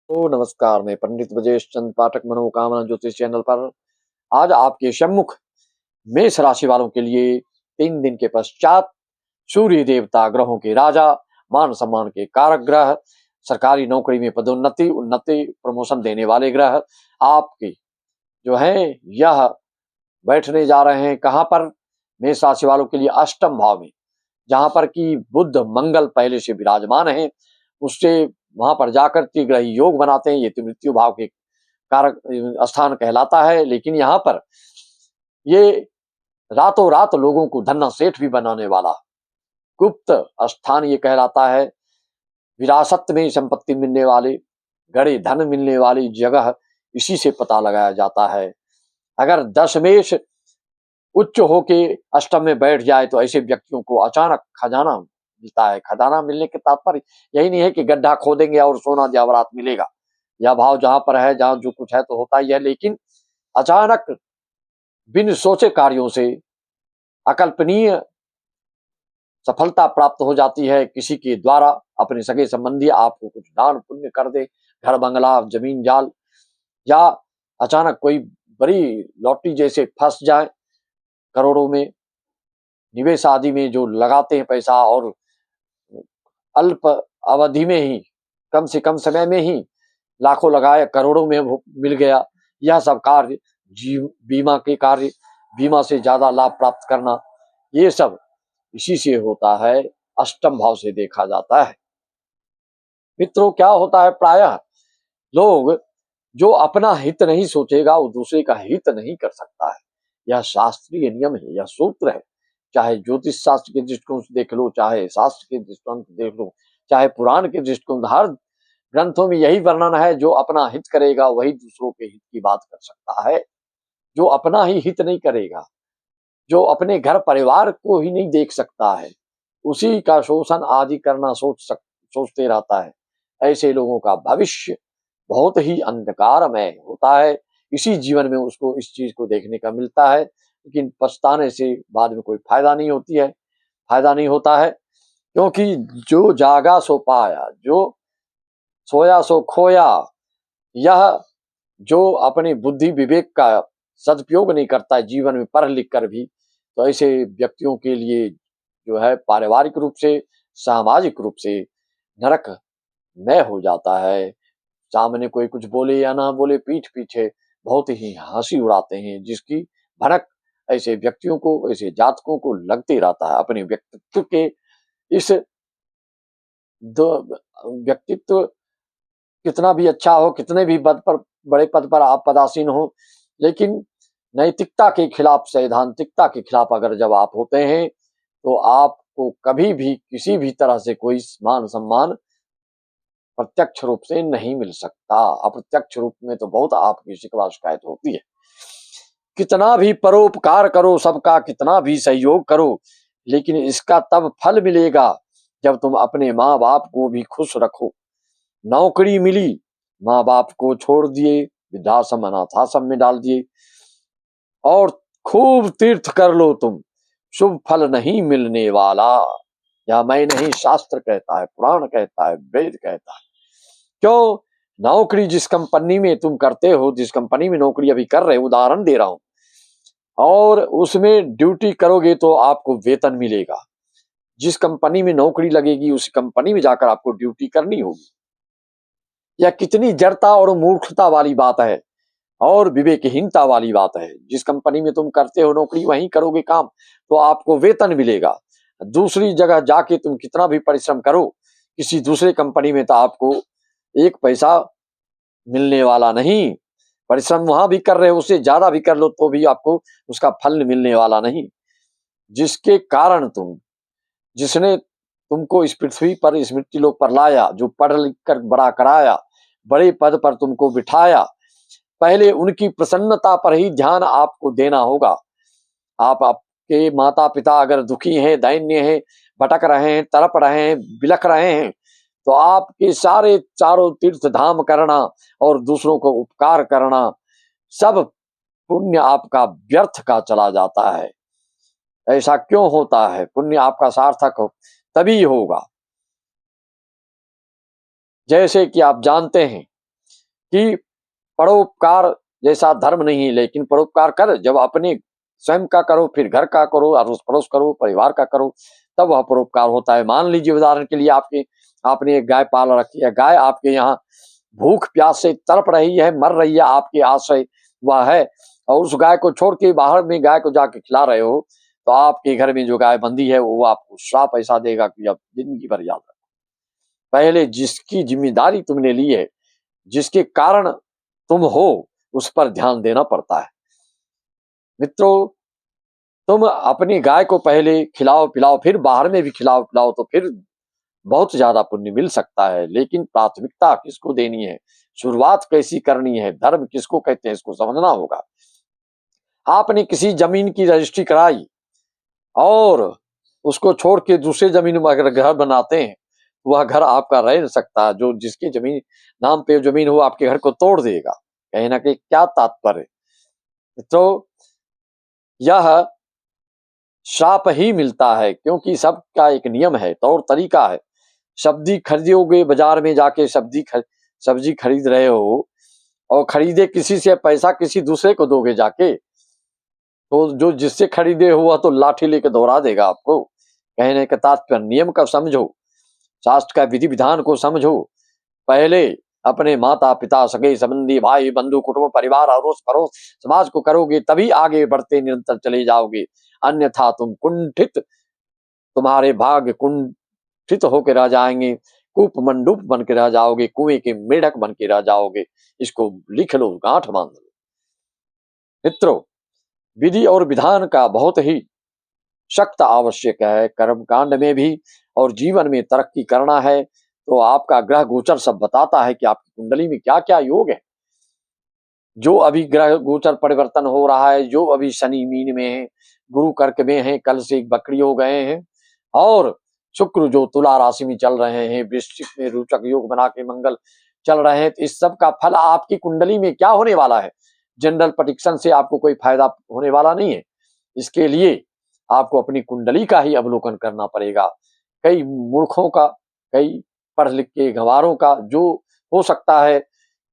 नमस्कार, मैं पंडित ब्रजेश चंद्र पाठक मनोकामना ज्योतिष चैनल पर आज आपके सम्मुख मेष राशि वालों के लिए 3 दिन के पश्चात सूर्य देवता, ग्रहों के राजा, मान सम्मान के कारक ग्रह, सरकारी नौकरी में पदोन्नति, उन्नति, प्रमोशन देने वाले ग्रह आपके जो है यह बैठने जा रहे हैं कहां पर? मेष राशि वालों के लिए अष्टम भाव में, जहां पर कि बुध मंगल पहले से विराजमान है। उससे वहां पर जाकर के ग्रह योग बनाते हैं। ये तो मृत्यु भाव के कारक स्थान कहलाता है, लेकिन यहाँ पर ये रातों रात लोगों को धन्ना सेठ भी बनाने वाला गुप्त स्थान ये कहलाता है। विरासत में संपत्ति मिलने वाले, गड़े धन मिलने वाली जगह इसी से पता लगाया जाता है। अगर दशमेश उच्च होके अष्टम में बैठ जाए तो ऐसे व्यक्तियों को अचानक खजाना मिलता है। खजाना मिलने के तात्पर्य यही नहीं है कि गड्ढा खोदेंगे और सोना जेवरात मिलेगा। यह भाव जहां पर है, जहां जो कुछ है तो होता ही है, लेकिन अचानक बिन सोचे कार्यों से अकल्पनीय सफलता प्राप्त हो जाती है। किसी के द्वारा अपने सगे संबंधी आपको कुछ दान पुण्य कर दे, घर बंगला जमीन जाल, या अचानक कोई बड़ी लॉटरी जैसे फंस जाए, करोड़ों में निवेश आदि में जो लगाते हैं पैसा और अल्प अवधि में ही, कम से कम समय में ही लाखों लगाए करोड़ों में मिल गया। यह सब कार्य बीमा के कार्य, बीमा से ज्यादा लाभ प्राप्त करना, ये सब इसी से होता है, अष्टम भाव से देखा जाता है। मित्रों, क्या होता है, प्रायः लोग जो अपना हित नहीं सोचेगा वो दूसरे का हित नहीं कर सकता है। यह शास्त्रीय नियम है, यह सूत्र है। चाहे ज्योतिष शास्त्र के दृष्टिकोण से देख लो, चाहे शास्त्र के दृष्टिकोण से देख लो, चाहे पुराण के दृष्टिकोण, हर ग्रंथों में यही वर्णन है। जो अपना हित करेगा वही दूसरों के हित की बात कर सकता है। जो अपना ही हित नहीं करेगा, जो अपने घर परिवार को ही नहीं देख सकता है, उसी का शोषण आदि करना सोचते रहता है। ऐसे लोगों का भविष्य बहुत ही अंधकारमय होता है। इसी जीवन में उसको इस चीज को देखने का मिलता है, लेकिन पछताने से बाद में कोई फायदा नहीं होता है। क्योंकि जो जागा सो पाया, जो सोया सो खोया। यह जो अपनी बुद्धि विवेक का सदुपयोग नहीं करता है जीवन में पढ़ लिख कर भी, तो ऐसे व्यक्तियों के लिए जो है पारिवारिक रूप से, सामाजिक रूप से नरकमय हो जाता है। सामने कोई कुछ बोले या ना बोले, पीठ पीछे बहुत ही हंसी उड़ाते हैं, जिसकी भनक ऐसे व्यक्तियों को, ऐसे जातकों को लगते रहता है। अपने व्यक्तित्व के इस व्यक्तित्व कितना भी अच्छा हो, कितने भी बड़े पद पर आप पदासीन हो, लेकिन नैतिकता के खिलाफ, सैद्धांतिकता के खिलाफ अगर जब आप होते हैं तो आपको कभी भी किसी भी तरह से कोई मान सम्मान प्रत्यक्ष रूप से नहीं मिल सकता। अप्रत्यक्ष रूप में तो बहुत आपकी शिकवा शिकायत होती है। कितना भी परोपकार करो, सबका कितना भी सहयोग करो, लेकिन इसका तब फल मिलेगा जब तुम अपने माँ बाप को भी खुश रखो। नौकरी मिली, माँ बाप को छोड़ दिए, वृद्धाश्रम अनाथाश्रम में डाल दिए, और खूब तीर्थ कर लो तुम, शुभ फल नहीं मिलने वाला। या मैं नहीं, शास्त्र कहता है, पुराण कहता है, वेद कहता है। क्यों? नौकरी जिस कंपनी में तुम करते हो, जिस कंपनी में नौकरी अभी कर रहे हो, उदाहरण दे रहा हूं, और उसमें ड्यूटी करोगे तो आपको वेतन मिलेगा। जिस कंपनी में नौकरी लगेगी उस कंपनी में जाकर आपको ड्यूटी करनी होगी। यह कितनी जड़ता और मूर्खता वाली बात है और विवेकहीनता वाली बात है। जिस कंपनी में तुम करते हो नौकरी, वहीं करोगे काम तो आपको वेतन मिलेगा। दूसरी जगह जाके तुम कितना भी परिश्रम करो किसी दूसरे कंपनी में, तो आपको एक पैसा मिलने वाला नहीं। परिश्रम वहां भी कर रहे हो, उससे ज्यादा भी कर लो तो भी आपको उसका फल मिलने वाला नहीं। जिसके कारण जिसने तुमको इस पृथ्वी पर, इस मृत्यु लोक पर लाया, जो पढ़ लिख कर बड़ा कराया, बड़े पद पर तुमको बिठाया, पहले उनकी प्रसन्नता पर ही ध्यान आपको देना होगा। आपके माता पिता अगर दुखी हैं, दैन्य हैं, भटक रहे हैं, तड़प रहे हैं, बिलख रहे हैं, तो आपके सारे चारों तीर्थ धाम करना और दूसरों को उपकार करना, सब पुण्य आपका व्यर्थ का चला जाता है। ऐसा क्यों होता है? पुण्य आपका सार्थक हो तभी होगा। जैसे कि आप जानते हैं कि परोपकार जैसा धर्म नहीं, लेकिन परोपकार कर जब अपने स्वयं का करो, फिर घर का करो, अड़ोस पड़ोस करो, परिवार का करो, तब वह परोपकार होता है। मान लीजिए उदाहरण के लिए आपने एक गाय पाल रखी है, गाय आपके यहाँ भूख प्यास से तड़प रही है, मर रही है, आपके आश्रय वह है, और उस गाय को छोड़ के बाहर में गाय को जाके खिला रहे हो, तो आपके घर में जो गाय बंधी है वो आपको श्राप ऐसा देगा कि अब जिंदगी भर याद रखो। पहले जिसकी जिम्मेदारी तुमने ली है, जिसके कारण तुम हो, उस पर ध्यान देना पड़ता है। मित्रों, तुम अपनी गाय को पहले खिलाओ पिलाओ, फिर बाहर में भी खिलाओ पिलाओ, तो फिर बहुत ज्यादा पुण्य मिल सकता है। लेकिन प्राथमिकता किसको देनी है, शुरुआत कैसी करनी है, धर्म किसको कहते हैं, इसको समझना होगा। आपने किसी जमीन की रजिस्ट्री कराई और उसको छोड़ के दूसरे जमीन में अगर घर बनाते हैं, वह घर आपका रह नहीं सकता। जो जिसकी जमीन नाम पे जमीन हो, आपके घर को तोड़ देगा। कहीं ना कहीं क्या तात्पर्य, तो यह श्राप ही मिलता है, क्योंकि सबका एक नियम है, तौर तरीका है। सब्जी खरीदोगे, बाजार में जाके सब्जी खरीद रहे हो और खरीदे किसी से, पैसा किसी दूसरे को दोगे जाके, तो जो जिससे खरीदे हो वह तो लाठी लेके दौड़ा देगा आपको। कहने का तात्पर्य नियम का समझो, शास्त्र का विधि विधान को समझो। पहले अपने माता पिता सगे संबंधी भाई बंधु कुटुंब परिवार अड़ोस पड़ोस समाज को करोगे, तभी आगे बढ़ते निरंतर चले जाओगे। अन्यथा तुम्हारे भाग्य कुंठित होकर रह जाएंगे, कूप मंडूप बन के रह जाओगे, कुएं के मेढक बन के रह जाओगे। इसको लिख लो, गांठ बांध लो। मित्रों, विधि और विधान का बहुत ही सख्त आवश्यक है। कर्म कांड में भी और जीवन में तरक्की करना है तो आपका ग्रह गोचर सब बताता है कि आपकी कुंडली में क्या क्या योग है। जो अभी ग्रह गोचर परिवर्तन हो रहा है, जो अभी शनि मीन में है, गुरु कर्क में है, कल से बकरी हो गए हैं, और शुक्र जो तुला राशि में चल रहे हैं, वृश्चिक में रोचक योग बना के मंगल चल रहे हैं, तो इस सब का फल आपकी कुंडली में क्या होने वाला है। जनरल प्रेडिक्शन से आपको कोई फायदा होने वाला नहीं है। इसके लिए आपको अपनी कुंडली का ही अवलोकन करना पड़ेगा। कई मूर्खों का, कई पढ़ लिख के गंवारों का, जो हो सकता है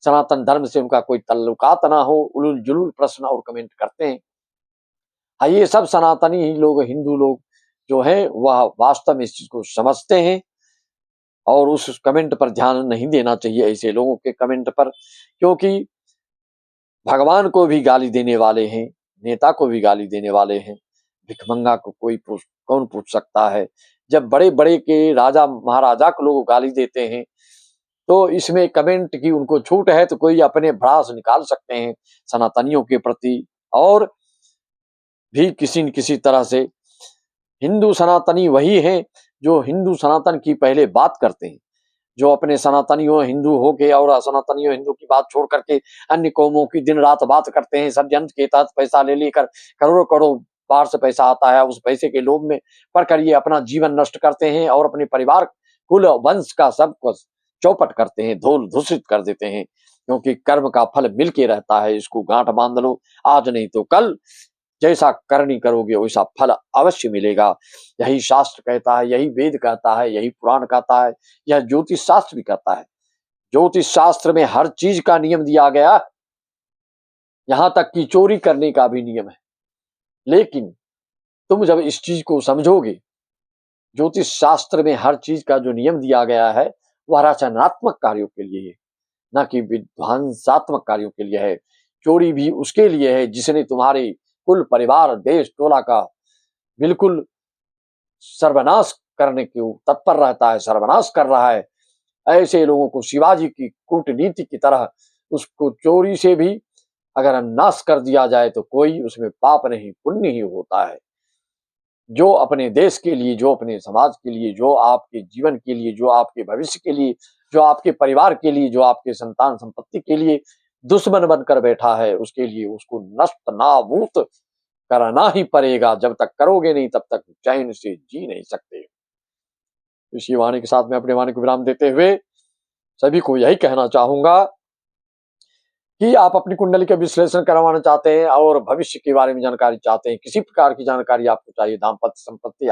सनातन धर्म से उनका कोई ताल्लुकात ना हो, उलूल जुलूल प्रश्न और कमेंट करते हैं। ये सब सनातनी ही लोग, हिंदू लोग जो है, वह वास्तव में इस चीज को समझते हैं और उस कमेंट पर ध्यान नहीं देना चाहिए, ऐसे लोगों के कमेंट पर। क्योंकि भगवान को भी गाली देने वाले हैं, नेता को भी गाली देने वाले हैं, भिखमंगा को कौन पूछ सकता है। जब बड़े बड़े के राजा महाराजा को लोग गाली देते हैं, तो इसमें कमेंट की उनको छूट है, तो कोई अपने भड़ास निकाल सकते हैं सनातनियों के प्रति। और भी किसी न किसी तरह से हिंदू सनातनी वही हैं जो हिंदू सनातन की पहले बात करते हैं, जो अपने सनातनियों हिंदू हो के और असनातनियों हिंदू की बात छोड़ करके अन्य कौमों की दिन रात बात करते हैं। षड्यंत्र के तहत पैसा ले लेकर करोड़ों करोड़ बाहर से पैसा आता है, उस पैसे के लोभ में पड़कर ये अपना जीवन नष्ट करते हैं और अपने परिवार कुल वंश का सब कुछ चौपट करते हैं, धूल धूसित कर देते हैं। क्योंकि कर्म का फल मिल के रहता है, इसको गांठ बांध लो, आज नहीं तो कल जैसा करनी करोगे वैसा फल अवश्य मिलेगा। यही शास्त्र कहता है, यही वेद कहता है, यही पुराण कहता है, यह ज्योतिष शास्त्र भी कहता है। ज्योतिष शास्त्र में हर चीज का नियम दिया गया, यहां तक कि चोरी करने का भी नियम है। लेकिन तुम जब इस चीज को समझोगे, ज्योतिष शास्त्र में हर चीज का जो नियम दिया गया है वह रचनात्मक कार्यों के लिए है, न कि विध्वंसात्मक कार्यों के लिए है। चोरी भी उसके लिए है जिसने तुम्हारे कुल परिवार देश टोला का बिल्कुल सर्वनाश करने को तत्पर रहता है, सर्वनाश कर रहा है। ऐसे लोगों को शिवाजी की कूटनीति की तरह उसको चोरी से भी अगर नाश कर दिया जाए तो कोई उसमें पाप नहीं पुण्य ही होता है। जो अपने देश के लिए, जो अपने समाज के लिए, जो आपके जीवन के लिए, जो आपके भविष्य के लिए, जो आपके परिवार के लिए, जो आपके संतान संपत्ति के लिए दुश्मन बनकर बैठा है, उसके लिए उसको नष्ट नाबूद करना ही पड़ेगा। जब तक करोगे नहीं तब तक चैन से जी नहीं सकते। इसी वाणी के साथ में अपने वाणी को विराम देते हुए सभी को यही कहना चाहूंगा कि आप अपनी कुंडली का विश्लेषण करवाना चाहते हैं और भविष्य के बारे में जानकारी चाहते हैं, किसी प्रकार की जानकारी आपको चाहिए, दाम्पत्य संपत्ति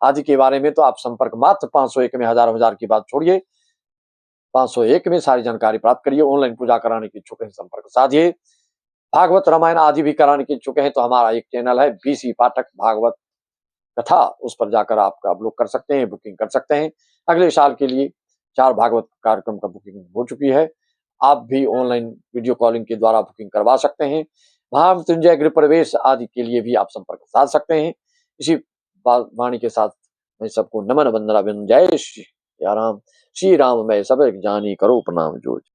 आदि के बारे में, तो आप संपर्क मात्र 501 में हजार की बात छोड़िए 501 में सारी जानकारी प्राप्त करिए। ऑनलाइन पूजा कराने के इच्छुक हैं संपर्क साधिए। भागवत रामायण आदि भी कराने के इच्छुक हैं तो हमारा एक चैनल है बीसी पाठक भागवत कथा, उस पर जाकर आप लोग कर सकते हैं, बुकिंग कर सकते हैं। अगले साल के लिए 4 भागवत कार्यक्रम का बुकिंग हो चुकी है। आप भी ऑनलाइन वीडियो कॉलिंग के द्वारा बुकिंग करवा सकते हैं। महामृत्युंजय गृह प्रवेश आदि के लिए भी आप संपर्क साध सकते हैं। इसी वाणी के साथ मैं सबको नमन वंदना बिंद। जय श्री राम। श्री राम मैं सब जानी करो प्रणाम जोज।